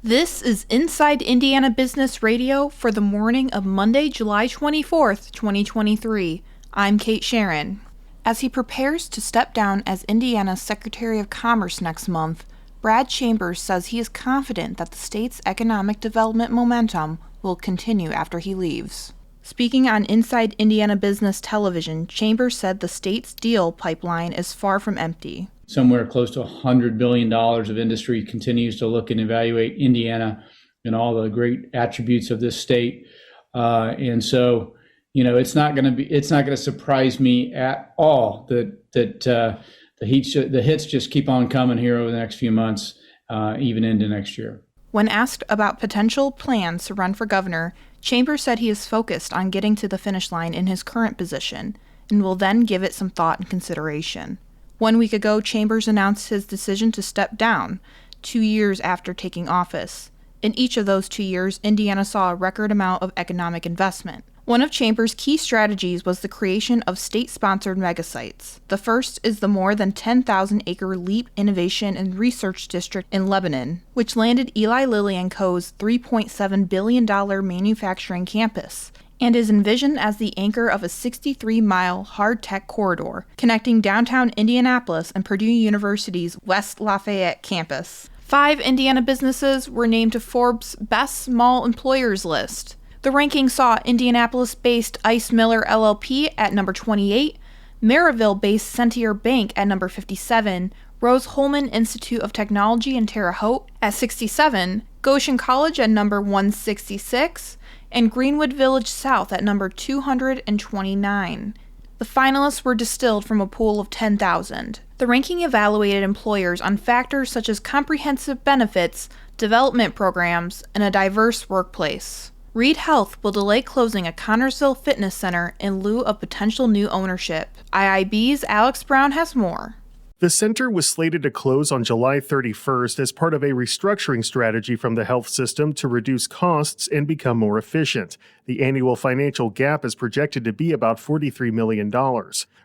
This is Inside Indiana Business Radio for the morning of Monday, July 24th, 2023. I'm Kate Sharon. As he prepares to step down as Indiana's Secretary of Commerce next month, Brad Chambers says he is confident that the state's economic development momentum will continue after he leaves. Speaking on Inside Indiana Business Television, Chambers said the state's deal pipeline is far from empty. Somewhere close to $100 billion of industry continues to look and evaluate Indiana and all the great attributes of this state. And so, it's not going to surprise me at all that the hits just keep on coming here over the next few months, even into next year. When asked about potential plans to run for governor, Chambers said he is focused on getting to the finish line in his current position and will then give it some thought and consideration. 1 week ago, Chambers announced his decision to step down 2 years after taking office. In each of those 2 years, Indiana saw a record amount of economic investment. One of Chambers' key strategies was the creation of state-sponsored megasites. The first is the more than 10,000-acre LEAP Innovation and Research District in Lebanon, which landed Eli Lilly & Co.'s $3.7 billion manufacturing campus, and is envisioned as the anchor of a 63-mile hard-tech corridor connecting downtown Indianapolis and Purdue University's West Lafayette campus. 5 Indiana businesses were named to Forbes' Best Small Employers list. The ranking saw Indianapolis-based Ice Miller LLP at number 28, Maryville-based Sentier Bank at number 57, Rose-Hulman Institute of Technology in Terre Haute at 67, Goshen College at number 166, and Greenwood Village South at number 229. The finalists were distilled from a pool of 10,000. The ranking evaluated employers on factors such as comprehensive benefits, development programs, and a diverse workplace. Reed Health will delay closing a Connorsville Fitness Center in lieu of potential new ownership. IIB's Alex Brown has more. The center was slated to close on July 31st as part of a restructuring strategy from the health system to reduce costs and become more efficient. The annual financial gap is projected to be about $43 million.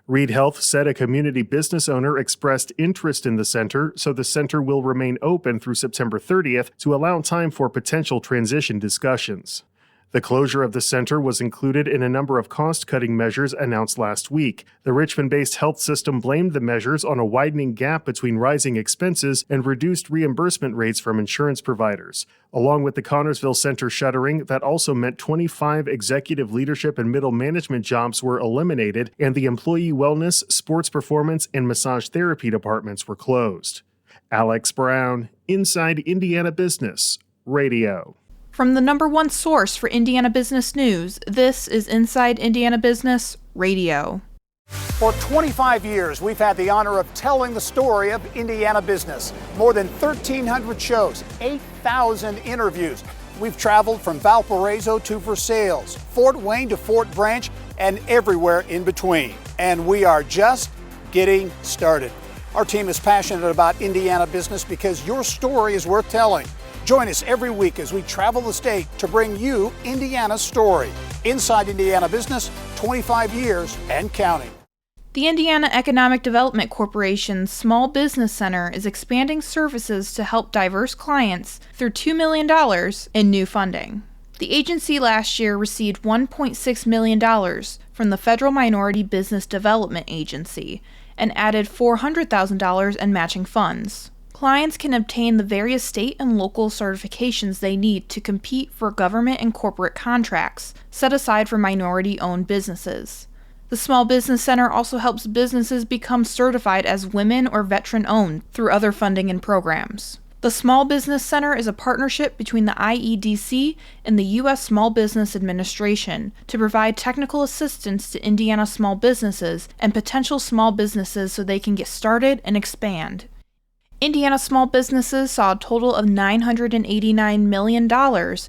Reed Health said a community business owner expressed interest in the center, so the center will remain open through September 30th to allow time for potential transition discussions. The closure of the center was included in a number of cost-cutting measures announced last week. The Richmond-based health system blamed the measures on a widening gap between rising expenses and reduced reimbursement rates from insurance providers. Along with the Connorsville Center shuttering, that also meant 25 executive leadership and middle management jobs were eliminated, and the employee wellness, sports performance, and massage therapy departments were closed. Alex Brown, Inside Indiana Business Radio. From the number one source for Indiana business news, this is Inside Indiana Business Radio. For 25 years, we've had the honor of telling the story of Indiana business. More than 1,300 shows, 8,000 interviews. We've traveled from Valparaiso to Versailles, Fort Wayne to Fort Branch, and everywhere in between. And we are just getting started. Our team is passionate about Indiana business because your story is worth telling. Join us every week as we travel the state to bring you Indiana's story. Inside Indiana Business, 25 years and counting. The Indiana Economic Development Corporation's Small Business Center is expanding services to help diverse clients through $2 million in new funding. The agency last year received $1.6 million from the Federal Minority Business Development Agency and added $400,000 in matching funds. Clients can obtain the various state and local certifications they need to compete for government and corporate contracts set aside for minority-owned businesses. The Small Business Center also helps businesses become certified as women or veteran-owned through other funding and programs. The Small Business Center is a partnership between the IEDC and the U.S. Small Business Administration to provide technical assistance to Indiana small businesses and potential small businesses so they can get started and expand. Indiana small businesses saw a total of $989 million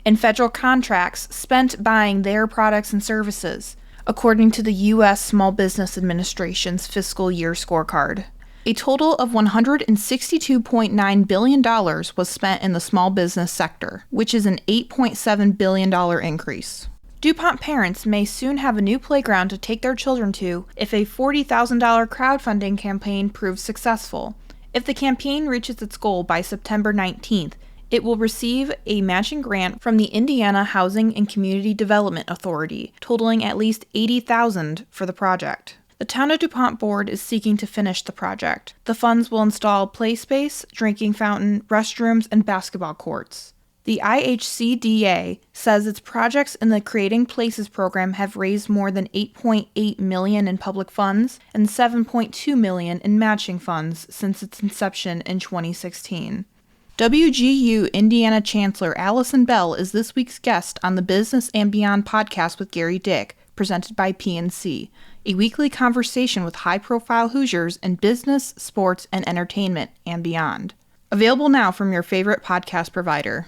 in federal contracts spent buying their products and services, according to the U.S. Small Business Administration's fiscal year scorecard. A total of $162.9 billion was spent in the small business sector, which is an $8.7 billion increase. DuPont parents may soon have a new playground to take their children to if a $40,000 crowdfunding campaign proves successful. If the campaign reaches its goal by September 19th, It will receive a matching grant from the Indiana Housing and Community Development Authority, totaling at least $80,000 for the project. The Town of DuPont board is seeking to finish the project. The funds will install play space, drinking fountain, restrooms, and basketball courts. The IHCDA says its projects in the Creating Places program have raised more than $8.8 million in public funds and $7.2 million in matching funds since its inception in 2016. WGU Indiana Chancellor Allison Bell is this week's guest on the Business and Beyond podcast with Gary Dick, presented by PNC, a weekly conversation with high-profile Hoosiers in business, sports, and entertainment, and beyond. Available now from your favorite podcast provider.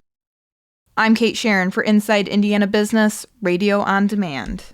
I'm Kate Sharon for Inside Indiana Business, Radio on Demand.